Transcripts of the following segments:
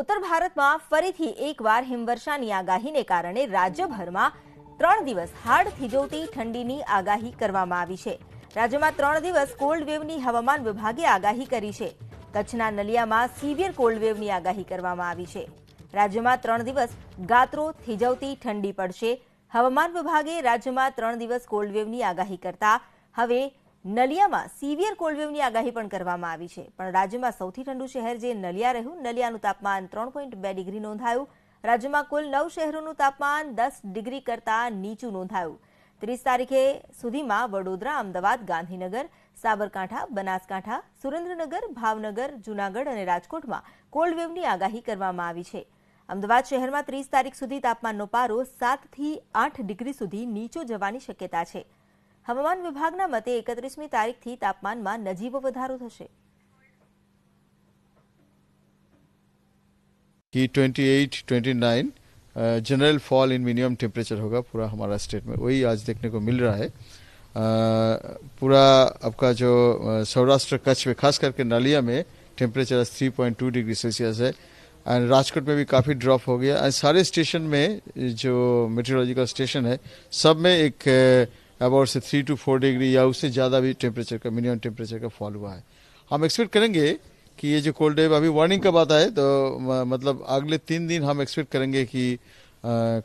ઉત્તર ભારતમાં ફરીથી એકવાર હિમવર્ષાની આગાહીને કારણે રાજ્યભરમાં 3 દિવસ હાડ થીજવતી ઠંડીની આગાહી કરવામાં આવી છે. રાજ્યમાં 3 દિવસ કોલ્ડ વેવની હવામાન વિભાગે આગાહી કરી છે. કચ્છના નલિયામાં સિવિયર કોલ્ડ વેવની આગાહી કરવામાં આવી છે. રાજ્યમાં 3 દિવસ ગાત્રો થીજવતી ઠંડી પડશે. હવામાન વિભાગે રાજ્યમાં 3 દિવસ કોલ્ડ વેવની આગાહી કરતા હવે નલિયામાં સિવિયર કોલ્ડ વેવની આગાહી પણ કરવામાં આવી છે. પણ રાજ્યમાં સૌથી ઠંડુ શહેર જે નલિયા રહ્યું. નલિયાનું તાપમાન 3.2 ડિગ્રી નોંધાયું. રાજ્યમાં કુલ 9 શહેરોનું તાપમાન 10 ડિગ્રી કરતાં નીચું નોંધાયું. 30 તારીખે સુધીમાં વડોદરા, અમદાવાદ, ગાંધીનગર, સાબરકાંઠા, બનાસકાંઠા, સુરેન્દ્રનગર, ભાવનગર, જૂનાગઢ અને રાજકોટમાં કોલ્ડ વેવની આગાહી કરવામાં આવી છે. અમદાવાદ શહેરમાં 30 તારીખ સુધી તાપમાનનો પારો 7 થી 8 ડિગ્રી સુધી નીચો જવાની શક્યતા છે. હવામાન વિભાગના મતે 31મી તારીખથી તાપમાનમાં નજીવો વધારો થશે. कि 28-29 general fall in minimum temperature होगा पूरा हमारा स्टेट में, वही आज देखने को मिल रहा है. पूरा आपका जो सौराष्ट्र कच्छ में खास करके नलिया में टेम्परेचर 3.2 डिग्री सेल्सियस है. एंड राजकोट में भी काफ़ी ड्रॉप हो गया. एंड सारे स्टेशन में जो मेट्रोलॉजिकल स्टेशन है सब में एक अबाउट से 3 to 4 डिग्री या उससे ज़्यादा भी टेम्परेचर का मिनिमम टेम्परेचर का फॉल हुआ है. हम एक्सपेक्ट करेंगे कि ये जो कोल्ड वेव अभी वार्निंग का बात है तो मतलब अगले 3 दिन हम एक्सपेक्ट करेंगे कि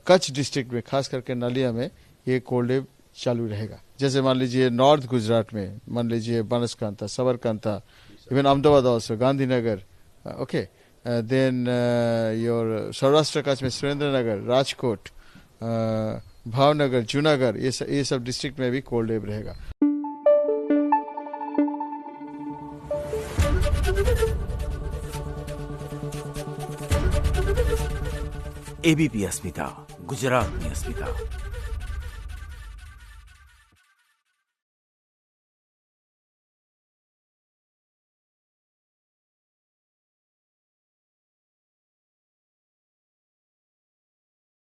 कच्छ डिस्ट्रिक्ट में खास करके नलिया में ये कोल्ड वेव चालू रहेगा. जैसे मान लीजिए नॉर्थ गुजरात में मान लीजिए Banaskantha, Sabarkantha, even Ahmedabad also, Gandhinagar, okay, then your Saurashtra Kutch में सुरेंद्रनगर, राजकोट, भावनगर, जूनागढ़, ये सब डिस्ट्रिक्ट में भी कोल्ड वेव रहेगा. एबीपी अस्मिता, गुजरातनी अस्मिता.